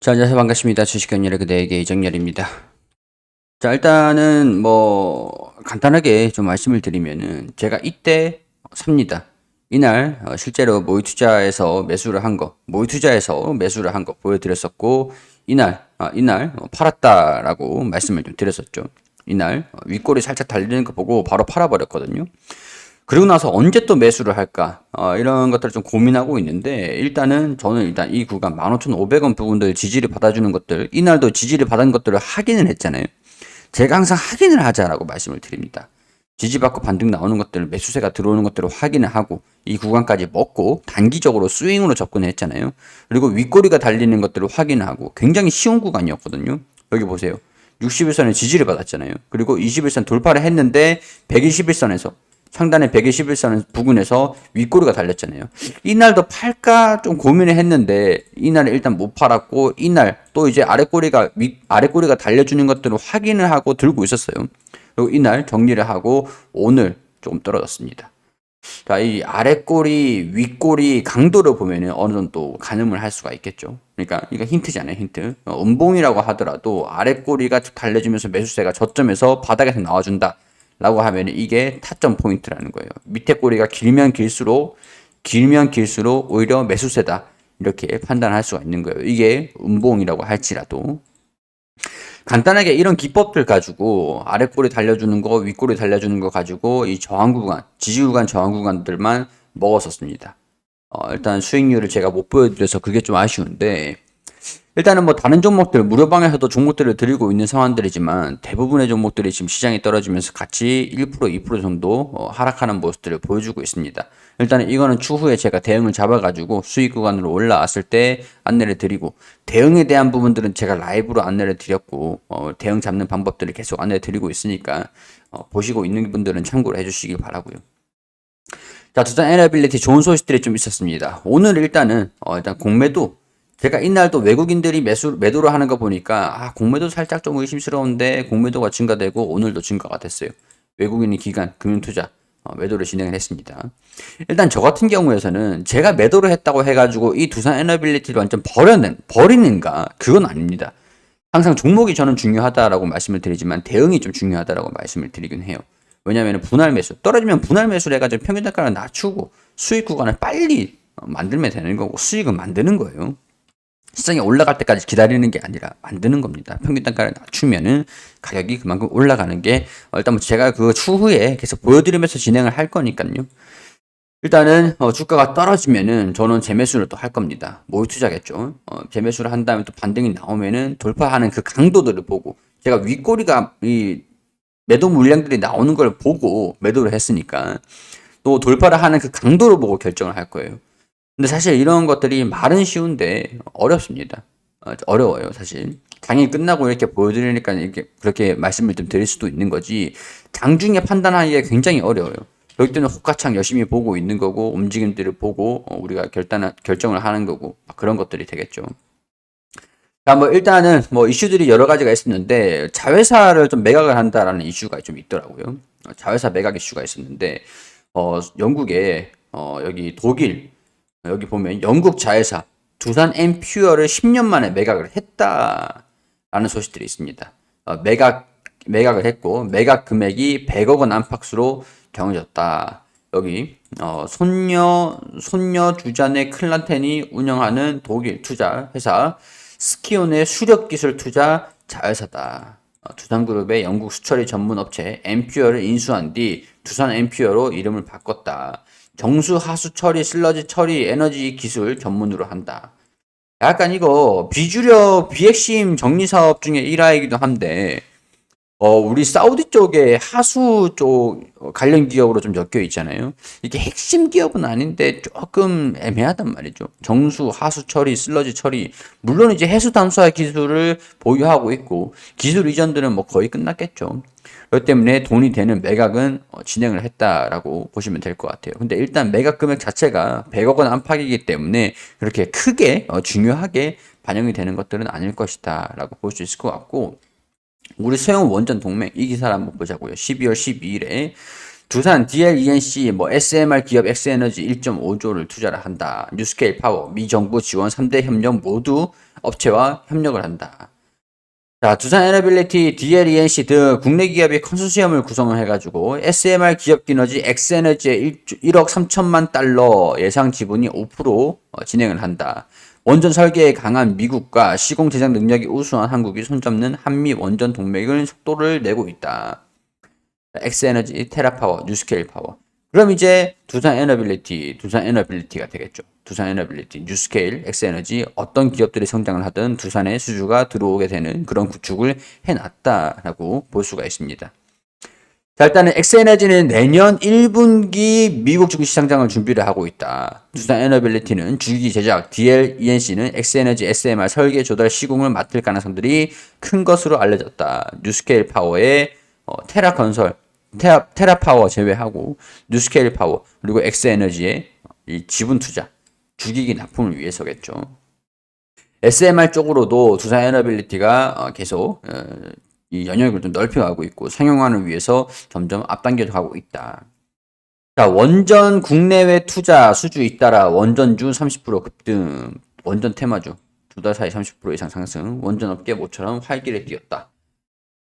자, 안녕하세요. 반갑습니다. 주식경렬의 그대에게 이정렬입니다. 자, 일단은 간단하게 좀 말씀을 드리면은 제가 이때 삽니다. 이날 실제로 모의 투자에서 매수를 한 거 보여드렸었고, 이날 팔았다라고 말씀을 좀 드렸었죠. 이날 윗골이 살짝 달리는 거 보고 바로 팔아버렸거든요. 그리고 나서 언제 또 매수를 할까? 이런 것들을 좀 고민하고 있는데, 저는 일단 이 구간 15,500원 부분들 지지를 받아주는 것들, 이날도 지지를 받은 것들을 확인을 했잖아요. 제가 항상 확인을 하자라고 말씀을 드립니다. 지지받고 반등 나오는 것들, 매수세가 들어오는 것들을 확인을 하고, 이 구간까지 먹고, 단기적으로 스윙으로 접근했잖아요. 그리고 윗꼬리가 달리는 것들을 확인하고, 굉장히 쉬운 구간이었거든요. 여기 보세요. 60일선에 지지를 받았잖아요. 그리고 21선 돌파를 했는데, 121선에서 상단의 121선 부근에서 윗꼬리가 달렸잖아요. 이날도 팔까 좀 고민을 했는데 이날에 일단 못 팔았고 이날 또 이제 아래꼬리가 달려주는 것들을 확인을 하고 들고 있었어요. 그리고 이날 정리를 하고 오늘 조금 떨어졌습니다. 자, 이 아래꼬리, 윗꼬리 강도를 보면은 어느 정도 가늠을 할 수가 있겠죠. 그러니까 이거 힌트잖아요, 힌트. 음봉이라고 하더라도 아래꼬리가 달려주면서 매수세가 저점에서 바닥에서 나와준다. 라고 하면 이게 타점 포인트라는 거예요. 밑에 꼬리가 길면 길수록 오히려 매수세다. 이렇게 판단할 수가 있는 거예요. 이게 음봉이라고 할지라도. 간단하게 이런 기법들 가지고 아래 꼬리 달려주는 거, 윗 꼬리 달려주는 거 가지고 이 저항 구간, 지지 구간, 저항 구간들만 먹었었습니다. 일단 수익률을 제가 못 보여드려서 그게 좀 아쉬운데, 일단은 다른 종목들, 무료방에서도 종목들을 드리고 있는 상황들이지만 대부분의 종목들이 지금 시장이 떨어지면서 같이 1%, 2% 정도 하락하는 모습들을 보여주고 있습니다. 일단은 이거는 추후에 제가 대응을 잡아가지고 수익 구간으로 올라왔을 때 안내를 드리고, 대응에 대한 부분들은 제가 라이브로 안내를 드렸고, 대응 잡는 방법들을 계속 안내 드리고 있으니까 보시고 있는 분들은 참고를 해주시길 바라고요. 자, 두산 에너빌리티 좋은 소식들이 좀 있었습니다. 오늘 일단 공매도, 제가 이날 외국인들이 매도를 하는 거 보니까 공매도 살짝 좀 의심스러운데 공매도가 증가되고 오늘도 증가가 됐어요. 외국인이 기관 금융투자 매도를 진행을 했습니다. 일단 저 같은 경우에서는 제가 매도를 했다고 해가지고 이 두산 에너빌리티를 완전 버리는가, 그건 아닙니다. 항상 종목이 저는 중요하다라고 말씀을 드리지만 대응이 좀 중요하다라고 말씀을 드리긴 해요. 왜냐하면 분할 매수, 떨어지면 분할 매수를 해가지고 평균 단가를 낮추고 수익 구간을 빨리 만들면 되는 거고, 수익은 만드는 거예요. 시장이 올라갈 때까지 기다리는 게 아니라 만드는 겁니다. 평균 단가를 낮추면은 가격이 그만큼 올라가는 게, 일단 제가 그 추후에 계속 보여드리면서 진행을 할 거니까요. 일단은 주가가 떨어지면은 저는 재매수를 또 할 겁니다. 모의 투자겠죠. 재매수를 한 다음에 또 반등이 나오면은 돌파하는 그 강도들을 보고, 제가 윗꼬리가 이 매도 물량들이 나오는 걸 보고 매도를 했으니까 또 돌파를 하는 그 강도를 보고 결정을 할 거예요. 근데 사실 이런 것들이 말은 쉬운데 어렵습니다. 어려워요, 사실. 강의 끝나고 이렇게 보여드리니까 이렇게 그렇게 말씀을 좀 드릴 수도 있는 거지, 장중에 판단하기가 굉장히 어려워요. 여기 때는 호가창 열심히 보고 있는 거고, 움직임들을 보고 우리가 결정을 하는 거고, 그런 것들이 되겠죠. 자, 일단은 이슈들이 여러 가지가 있었는데 자회사를 좀 매각을 한다라는 이슈가 좀 있더라고요. 자회사 매각 이슈가 있었는데 영국에 여기 독일, 여기 보면 영국 자회사 두산 엠퓨어를 10년 만에 매각을 했다라는 소식들이 있습니다. 매각을 했고 매각 금액이 100억 원 안팎으로 정해졌다. 여기 손녀 주잔의 클란텐이 운영하는 독일 투자 회사 스키온의 수력기술 투자 자회사다. 두산그룹의 영국 수처리 전문 업체 엠퓨어를 인수한 뒤 두산 엠퓨어로 이름을 바꿨다. 정수 하수 처리, 슬러지 처리, 에너지 기술 전문으로 한다. 약간 이거 비주력 비핵심 정리 사업 중에 일화이기도 한데, 우리 사우디 쪽에 하수 쪽 관련 기업으로 좀 엮여 있잖아요. 이게 핵심 기업은 아닌데 조금 애매하단 말이죠. 정수, 하수 처리, 슬러지 처리. 물론 이제 해수 담수화 기술을 보유하고 있고, 기술 이전들은 거의 끝났겠죠. 그렇기 때문에 돈이 되는 매각은 진행을 했다라고 보시면 될 것 같아요. 근데 일단 매각 금액 자체가 100억 원 안팎이기 때문에 그렇게 크게 중요하게 반영이 되는 것들은 아닐 것이다 라고 볼 수 있을 것 같고, 우리 소형 원전 동맹 이 기사를 한번 보자고요. 12월 12일에 두산 DLENC SMR 기업 엑스에너지 1.5조를 투자를 한다. 뉴스케일 파워 미 정부 지원 3대 협력 모두 업체와 협력을 한다. 자, 두산 에너빌리티, DLENC 등 국내 기업이 컨소시엄을 구성을 해가지고 SMR 기업 기너지 엑스에너지의 1억 3천만 달러 예상 지분이 5% 진행을 한다. 원전 설계에 강한 미국과 시공 제작 능력이 우수한 한국이 손잡는 한미 원전 동맹을 속도를 내고 있다. 엑스에너지, 테라파워, 뉴스케일 파워. 그럼 이제 두산 에너빌리티가 되겠죠. 두산 에너빌리티, 뉴스케일, 엑스에너지 어떤 기업들이 성장을 하든 두산에 수주가 들어오게 되는 그런 구축을 해놨다라고 볼 수가 있습니다. 자, 일단은 엑스에너지는 내년 1분기 미국 주식 상장을 준비를 하고 있다. 두산 에너빌리티는 주기기 제작, DLENC는 엑스에너지 SMR 설계 조달 시공을 맡을 가능성들이 큰 것으로 알려졌다. 뉴스케일 파워의 테라건설, 테라파워 제외하고 뉴스케일 파워 그리고 엑스에너지의 이 지분 투자, 주기기 납품을 위해서겠죠. SMR 쪽으로도 두산 에너빌리티가 계속 이 영역을 좀 넓혀가고 있고 상용화를 위해서 점점 앞당겨 가고 있다. 자, 원전 국내외 투자 수주 잇따라 원전주 30% 급등, 원전 테마주 두 달 사이 30% 이상 상승, 원전 업계 모처럼 활기를 띄웠다.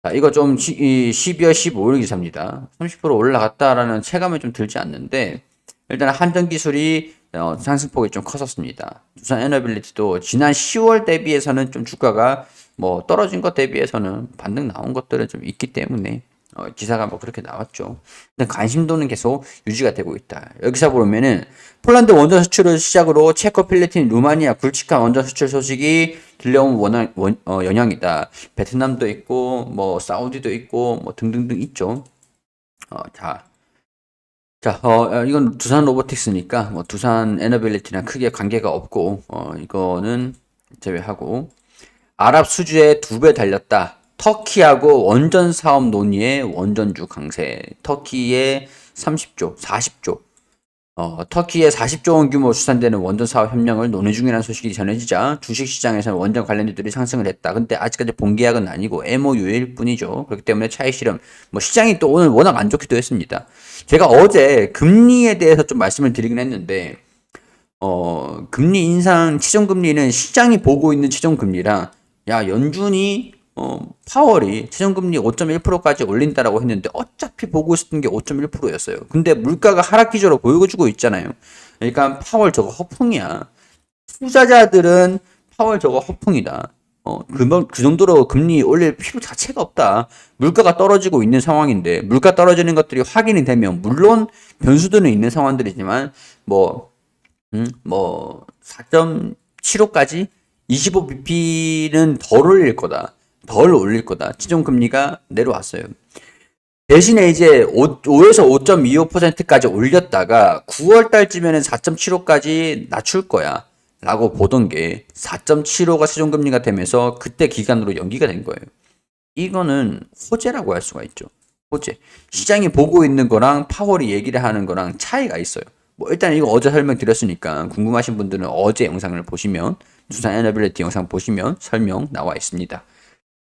자, 이거 좀 12월 15일 기사입니다. 30% 올라갔다라는 체감이 좀 들지 않는데 일단 한전 기술이 상승폭이 좀 컸었습니다. 두산 에너빌리티도 지난 10월 대비해서는 좀 주가가 뭐 떨어진 것 대비해서는 반등 나온 것들은 좀 있기 때문에 기사가 뭐 그렇게 나왔죠. 근데 관심도는 계속 유지가 되고 있다. 여기서 보면은 폴란드 원전 수출을 시작으로 체코, 필리핀, 루마니아 굵직한 원전 수출 소식이 들려온 영향이다. 베트남도 있고 뭐 사우디도 있고 뭐 등등등 있죠. 이건 두산 로보틱스니까 뭐 두산 에너빌리티랑 크게 관계가 없고 이거는 제외하고 아랍 수주에 2배 달렸다. 터키하고 원전 사업 논의에 원전주 강세. 터키에 30조, 40조. 터키에 40조 원 규모 추산되는 원전 사업 협력을 논의 중이라는 소식이 전해지자 주식시장에서는 원전 관련주들이 상승을 했다. 근데 아직까지 본계약은 아니고 MOU일 뿐이죠. 그렇기 때문에 차익 실험. 뭐 시장이 또 오늘 워낙 안 좋기도 했습니다. 제가 어제 금리에 대해서 좀 말씀을 드리긴 했는데 금리 인상 최종금리는 시장이 보고 있는 최종금리랑 야, 연준이 파월이 최종금리 5.1%까지 올린다라고 했는데 어차피 보고 있었던 게 5.1%였어요. 근데 물가가 하락 기조로 보여주고 있잖아요. 그러니까 파월 저거 허풍이야. 투자자들은 파월 저거 허풍이다. 그 정도로 금리 올릴 필요 자체가 없다. 물가가 떨어지고 있는 상황인데 물가 떨어지는 것들이 확인이 되면 물론 변수들은 있는 상황들이지만 뭐 4.75까지 25bp는 덜 올릴 거다. 덜 올릴 거다. 지정금리가 내려왔어요. 대신에 이제 5에서 5.25%까지 올렸다가 9월 달쯤에는 4.75까지 낮출 거야. 라고 보던 게 4.75가 최종금리가 되면서 그때 기간으로 연기가 된 거예요. 이거는 호재라고 할 수가 있죠. 호재. 시장이 보고 있는 거랑 파월이 얘기를 하는 거랑 차이가 있어요. 뭐 일단 이거 어제 설명드렸으니까 궁금하신 분들은 어제 영상을 보시면 두산 에너빌리티 영상 보시면 설명 나와 있습니다.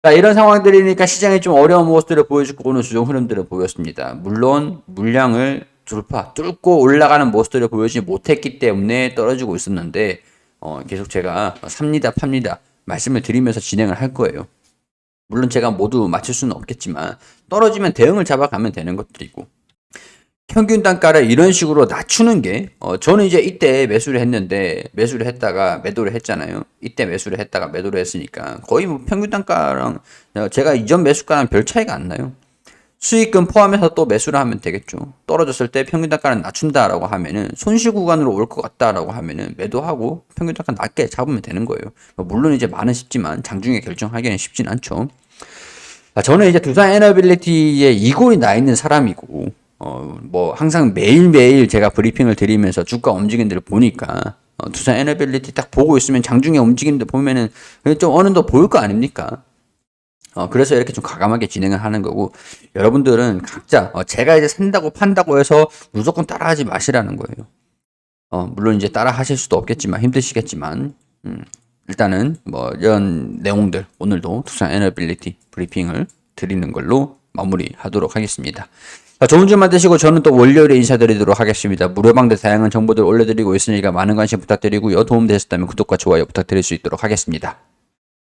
자, 이런 상황들이니까 시장이 좀 어려운 모습들을 보여주고 오는 주종 흐름들을 보였습니다. 물론 물량을 뚫고 올라가는 모습들을 보여주지 못했기 때문에 떨어지고 있었는데 계속 제가 삽니다 팝니다 말씀을 드리면서 진행을 할 거예요. 물론 제가 모두 맞출 수는 없겠지만 떨어지면 대응을 잡아가면 되는 것들이고 평균 단가를 이런 식으로 낮추는 게 저는 이제 이때 매수를 했는데 매수를 했다가 매도를 했잖아요. 이때 매수를 했다가 매도를 했으니까 거의 뭐 평균 단가랑 제가 이전 매수가랑 별 차이가 안 나요. 수익금 포함해서 또 매수를 하면 되겠죠. 떨어졌을 때 평균 단가를 낮춘다라고 하면은 손실 구간으로 올 것 같다라고 하면은 매도하고 평균 단가 낮게 잡으면 되는 거예요. 물론 이제 많은 쉽지만 장중에 결정하기는 쉽진 않죠. 저는 이제 두산 에너빌리티에 이골이 나 있는 사람이고 뭐 항상 매일매일 제가 브리핑을 드리면서 주가 움직임들을 보니까 두산 에너빌리티 딱 보고 있으면 장중에 움직임들 보면은 좀 어느 정도 보일 거 아닙니까? 그래서 이렇게 좀 과감하게 진행을 하는 거고 여러분들은 각자 제가 이제 산다고 판다고 해서 무조건 따라하지 마시라는 거예요. 물론 이제 따라 하실 수도 없겠지만 힘드시겠지만 일단은 뭐 이런 내용들 오늘도 두산 에너빌리티 브리핑을 드리는 걸로 마무리하도록 하겠습니다. 자, 좋은 주말 되시고 저는 또 월요일에 인사드리도록 하겠습니다. 무료방대 다양한 정보들 올려드리고 있으니까 많은 관심 부탁드리고요. 도움 되셨다면 구독과 좋아요 부탁드릴 수 있도록 하겠습니다.